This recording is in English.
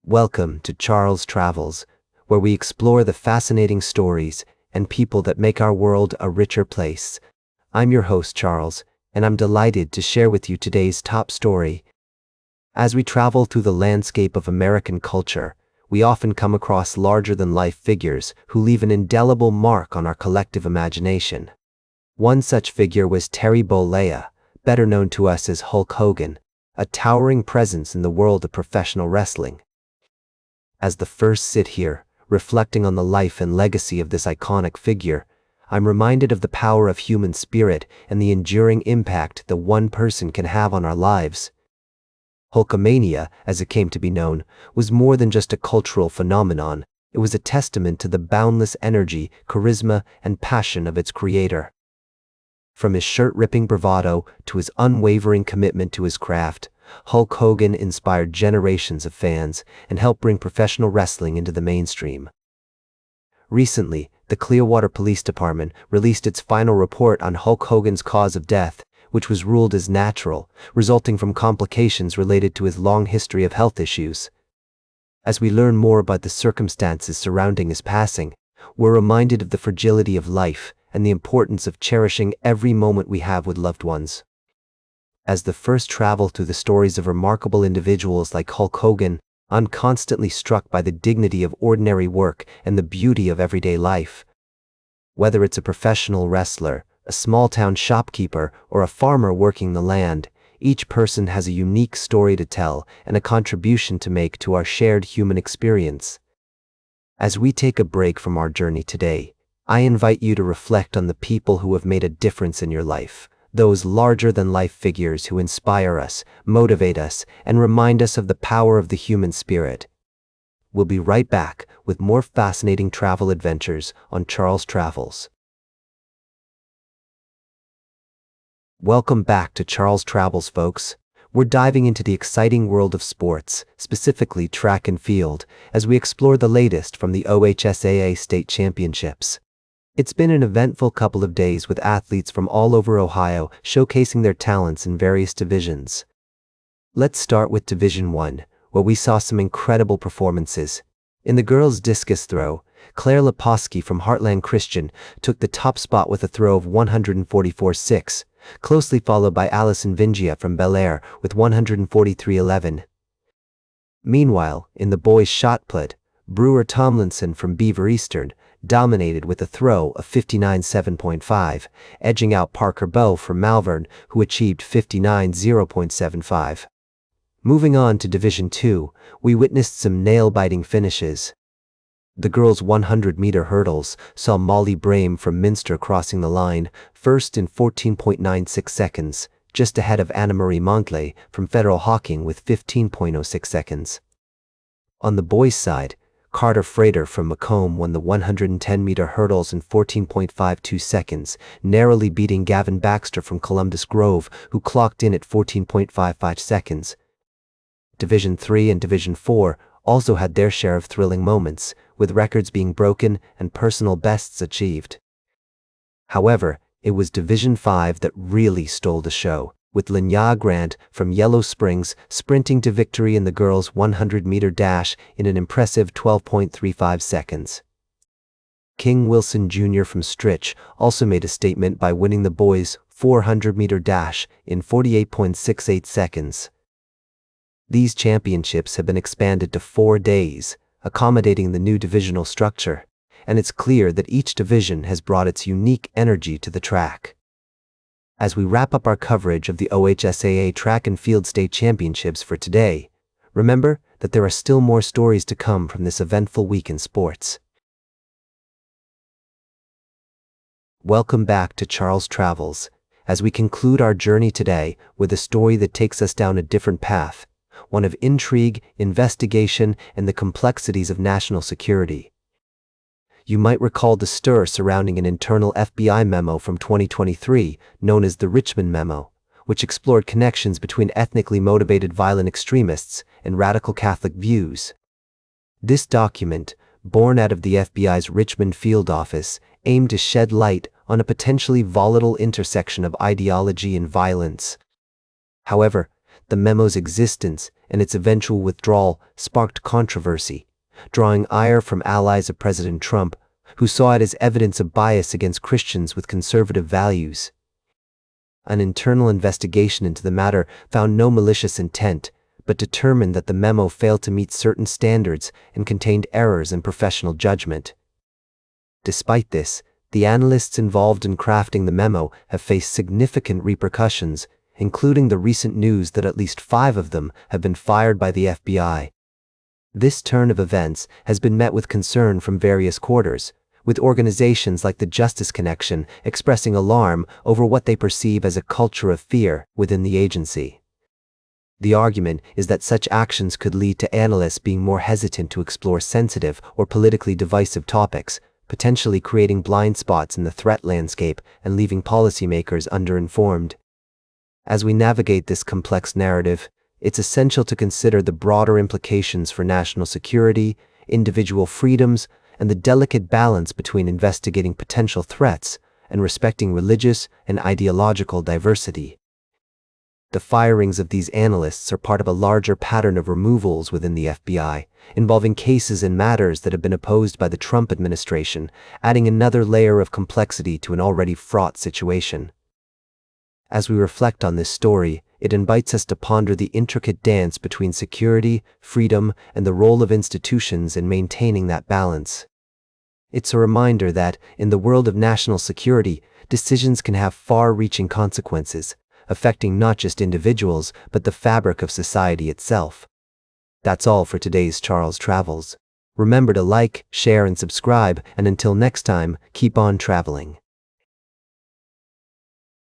Welcome to Charles Travels, where we explore the fascinating stories and people that make our world a richer place. I'm your host, Charles, and I'm delighted to share with you today's top story. As we travel through the landscape of American culture, we often come across larger-than-life figures who leave an indelible mark on our collective imagination. One such figure was Terry Bollea, better known to us as Hulk Hogan, a towering presence in the world of professional wrestling. As the first sit here, reflecting on the life and legacy of this iconic figure, I'm reminded of the power of human spirit and the enduring impact that one person can have on our lives. Hulkamania, as it came to be known, was more than just a cultural phenomenon. It was a testament to the boundless energy, charisma, and passion of its creator. From his shirt-ripping bravado to his unwavering commitment to his craft, Hulk Hogan inspired generations of fans and helped bring professional wrestling into the mainstream. Recently, the Clearwater Police Department released its final report on Hulk Hogan's cause of death, which was ruled as natural, resulting from complications related to his long history of health issues. As we learn more about the circumstances surrounding his passing, we're reminded of the fragility of life and the importance of cherishing every moment we have with loved ones. As the first travel through the stories of remarkable individuals like Hulk Hogan, I'm constantly struck by the dignity of ordinary work and the beauty of everyday life. Whether it's a professional wrestler, a small-town shopkeeper, or a farmer working the land, each person has a unique story to tell and a contribution to make to our shared human experience. As we take a break from our journey today, I invite you to reflect on the people who have made a difference in your life. Those larger-than-life figures who inspire us, motivate us, and remind us of the power of the human spirit. We'll be right back with more fascinating travel adventures on Charles Travels. Welcome back to Charles Travels, folks. We're diving into the exciting world of sports, specifically track and field, as we explore the latest from the OHSAA state championships. It's been an eventful couple of days with athletes from all over Ohio showcasing their talents in various divisions. Let's start with Division 1, where we saw some incredible performances. In the girls' discus throw, Claire Leposki from Heartland Christian took the top spot with a throw of 144.6, closely followed by Allison Vingia from Bel Air with 143.11. Meanwhile, in the boys' shot put, Brewer Tomlinson from Beaver Eastern dominated with a throw of 59.7.5, edging out Parker Bell from Malvern, who achieved 59.0.75. Moving on to Division 2, we witnessed some nail-biting finishes. The girls' 100-meter hurdles saw Molly Brame from Minster crossing the line, first in 14.96 seconds, just ahead of Anna-Marie Montley from Federal Hawking with 15.06 seconds. On the boys' side, Carter Frater from Macomb won the 110-meter hurdles in 14.52 seconds, narrowly beating Gavin Baxter from Columbus Grove, who clocked in at 14.55 seconds. Division 3 and Division 4 also had their share of thrilling moments, with records being broken and personal bests achieved. However, it was Division 5 that really stole the show, with Linnea Grant from Yellow Springs sprinting to victory in the girls' 100-meter dash in an impressive 12.35 seconds. King Wilson Jr. from Stritch also made a statement by winning the boys' 400-meter dash in 48.68 seconds. These championships have been expanded to 4 days, accommodating the new divisional structure, and it's clear that each division has brought its unique energy to the track. As we wrap up our coverage of the OHSAA Track and Field State Championships for today, remember that there are still more stories to come from this eventful week in sports. Welcome back to Charles Travels, as we conclude our journey today with a story that takes us down a different path, one of intrigue, investigation, and the complexities of national security. You might recall the stir surrounding an internal FBI memo from 2023 known as the Richmond Memo, which explored connections between ethnically motivated violent extremists and radical Catholic views. This document, born out of the FBI's Richmond field office, aimed to shed light on a potentially volatile intersection of ideology and violence. However, the memo's existence and its eventual withdrawal sparked controversy, drawing ire from allies of President Trump, who saw it as evidence of bias against Christians with conservative values. An internal investigation into the matter found no malicious intent, but determined that the memo failed to meet certain standards and contained errors in professional judgment. Despite this, the analysts involved in crafting the memo have faced significant repercussions, including the recent news that at least 5 of them have been fired by the FBI. This turn of events has been met with concern from various quarters, with organizations like the Justice Connection expressing alarm over what they perceive as a culture of fear within the agency. The argument is that such actions could lead to analysts being more hesitant to explore sensitive or politically divisive topics, potentially creating blind spots in the threat landscape and leaving policymakers underinformed. As we navigate this complex narrative, it's essential to consider the broader implications for national security, individual freedoms, and the delicate balance between investigating potential threats and respecting religious and ideological diversity. The firings of these analysts are part of a larger pattern of removals within the FBI, involving cases and matters that have been opposed by the Trump administration, adding another layer of complexity to an already fraught situation. As we reflect on this story, it invites us to ponder the intricate dance between security, freedom, and the role of institutions in maintaining that balance. It's a reminder that, in the world of national security, decisions can have far-reaching consequences, affecting not just individuals, but the fabric of society itself. That's all for today's Charles Travels. Remember to like, share, and subscribe, and until next time, keep on traveling.